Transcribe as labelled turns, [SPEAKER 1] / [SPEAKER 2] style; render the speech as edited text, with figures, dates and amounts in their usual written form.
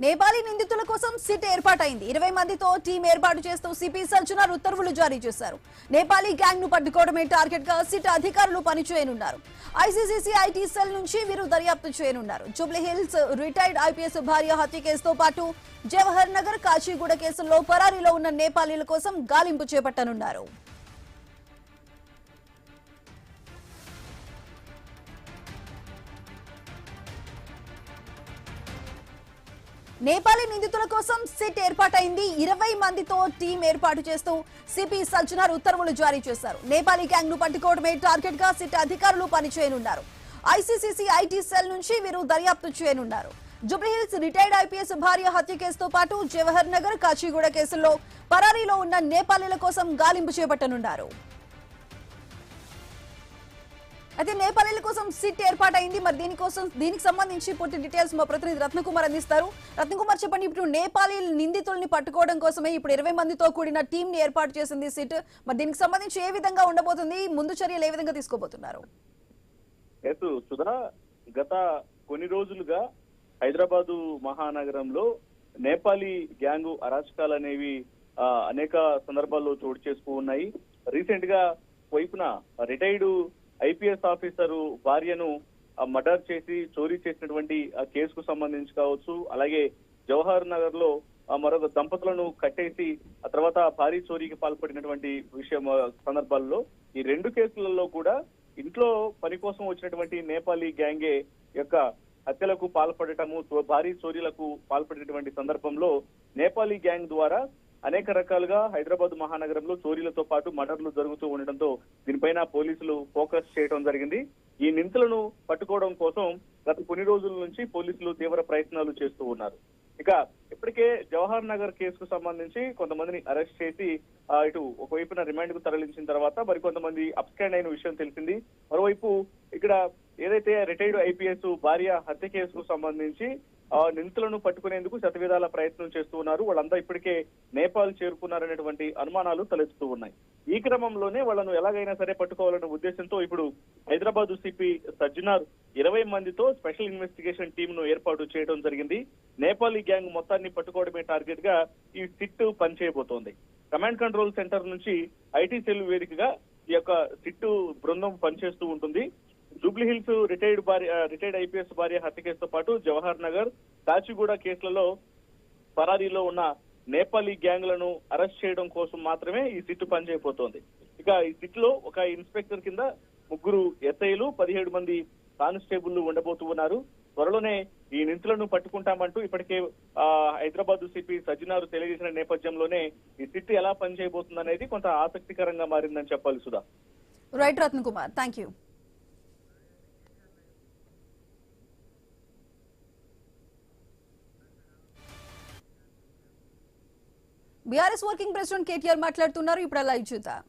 [SPEAKER 1] నేపాలీ నిందితుల కోసం సిట్ ఏర్పాటైంది. 20 మందితో టీం ఏర్పాటు చేస్తూ సిపి సజ్జనార్ ఉత్తర్వులు జారీ చేశారు. నేపాలీ గ్యాంగ్ ను పట్టుకోవడమే టార్గెట్ గా సిట్ అధికారులు పనిచేయనున్నారు. ఐసీసీసీ ఐటీ సెల్ నుంచి వీరు దర్యాప్తు చేయనున్నారు. జూబ్లీ హిల్స్ రిటైర్డ్ ఐపీఎస్ భార్య హత్య కేసుతో పాటు జవహర్ నగర్, కాచిగూడ కేసుల్లో పరారీలో ఉన్న నేపాలీల కోసం గాలింపు చేపట్టనున్నారు. నేపాలీ నిందితుల కోసం సిట్ ఏర్పాటైంది. 20 మందితో టీం ఏర్పాటు చేస్తూ సిపి సజ్జనార్ ఉత్తర్వులు జారీ చేశారు. నేపాలీ గ్యాంగ్ ను పట్టుకోవడమే టార్గెట్ గా సిట్ అధికారులు పనిచేయనున్నారు. ఐసీసీసీ ఐటీ సెల్ నుంచి వీరు దర్యాప్తు చేయనున్నారు. జూబ్లీహిల్స్ రిటైర్డ్ ఐపీఎస్ భార్య హత్య కేసుతో పాటు జవహర్ నగర్, కాచిగూడ కేసుల్లో పరారీలో ఉన్న నేపాలీల కోసం గాలింపు చేపట్టనున్నారు. అయితే నేపాలీల కోసం సిట్ ఏర్పాటైంది. మరి దీనికి సంబంధించి పూర్తి డీటెయిల్స్ మా ప్రతినిధి రత్నకుమార్ అందిస్తారు. రత్నకుమార్, చెప్పండి, ఇప్పుడు నేపాలీ నిందితుల్ని పట్టుకోవడం కోసమే ఇప్పుడు 20 మందితో కూడిన టీం ని ఏర్పాటు చేసింది సిట్. మరి దీనికి సంబంధించి ఏ విధంగా ఉండబోతుంది, ముందు చర్యలు ఏ విధంగా తీసుకోబోతున్నారు?
[SPEAKER 2] సుధా, గత కొన్ని రోజులుగా హైదరాబాదు మహానగరంలో నేపాలీ గ్యాంగు అరాచకాలు అనేవి అనేక సందర్భాల్లో చోటు చేసుకు ఉన్నాయి. రీసెంట్ గా వైపున రిటైర్డ్ ఐపీఎస్ ఆఫీసరు భార్యను మర్డర్ చేసి చోరీ చేసినటువంటి ఆ కేసుకు సంబంధించి కావచ్చు, అలాగే జవహర్ నగర్ లో మరొక దంపతులను కట్టేసి ఆ తర్వాత భారీ చోరీకి పాల్పడినటువంటి విషయం సందర్భాల్లో ఈ రెండు కేసులలో కూడా ఇంట్లో పని కోసం వచ్చినటువంటి నేపాలీ గ్యాంగే యొక్క హత్యలకు పాల్పడటము, భారీ చోరీలకు పాల్పడినటువంటి సందర్భంలో నేపాలీ గ్యాంగ్ ద్వారా అనేక రకాలుగా హైదరాబాద్ మహానగరంలో చోరీలతో పాటు మర్డర్లు జరుగుతూ ఉండడంతో దీనిపైన పోలీసులు ఫోకస్ చేయడం జరిగింది. ఈ నిందితులను పట్టుకోవడం కోసం గత కొన్ని రోజుల నుంచి పోలీసులు తీవ్ర ప్రయత్నాలు చేస్తూ ఉన్నారు. ఇక ఇప్పటికే జవహర్ నగర్ కేసుకు సంబంధించి కొంతమందిని అరెస్ట్ చేసి ఇటు ఒకవైపున రిమాండ్ కు తరలించిన తర్వాత మరికొంతమంది అబ్స్కాండ్ అయిన విషయం తెలిసింది. మరోవైపు ఇక్కడ ఏదైతే రిటైర్డ్ ఐపీఎస్ భార్య హత్య కేసుకు సంబంధించి నిందితులను పట్టుకునేందుకు శతవిధాల ప్రయత్నం చేస్తూ ఉన్నారు. వాళ్ళంతా ఇప్పటికే నేపాల్ చేరుకున్నారనేటువంటి అనుమానాలు తలెత్తుతూ ఉన్నాయి. ఈ క్రమంలోనే వాళ్ళను ఎలాగైనా సరే పట్టుకోవాలనే ఉద్దేశంతో ఇప్పుడు హైదరాబాద్ సిపి సజ్జనార్ 20 మందితో స్పెషల్ ఇన్వెస్టిగేషన్ టీమ్ ను ఏర్పాటు చేయడం జరిగింది. నేపాలీ గ్యాంగ్ మొత్తాన్ని పట్టుకోవడమే టార్గెట్ గా ఈ సిట్ పనిచేయబోతోంది. కమాండ్ కంట్రోల్ సెంటర్ నుంచి ఐటీ సెల్ వేదికగా ఈ యొక్క సిట్ బృందం పనిచేస్తూ ఉంటుంది. జూబ్లీ హిల్స్ రిటైర్డ్ ఐపీఎస్ భార్య హత్య కేసుతో పాటు జవహర్ నగర్, కాచిగూడ కేసులలో పరారీలో ఉన్న నేపాలీ గ్యాంగ్లను అరెస్ట్ చేయడం కోసం మాత్రమే ఈ సిట్ పనిచేయబోతోంది. ఇక ఈ సిట్ లో ఒక ఇన్స్పెక్టర్ కింద 3 ఎస్ఐలు, 17 మంది కానిస్టేబుల్ ఉండబోతూ ఉన్నారు. త్వరలోనే ఈ నిందితులను పట్టుకుంటామంటూ ఇప్పటికే హైదరాబాద్ సిపి సజ్జనార్ తెలియజేసిన నేపథ్యంలోనే ఈ సిట్ ఎలా పనిచేయబోతుంది అనేది కొంత ఆసక్తికరంగా మారిందని చెప్పాలి. Sudha.
[SPEAKER 1] Right Ratnakumar, thank you. BRS working president KTR మాట్లాడుతున్నారు. ఇప్పుడు లైవ్ చూద్దాం.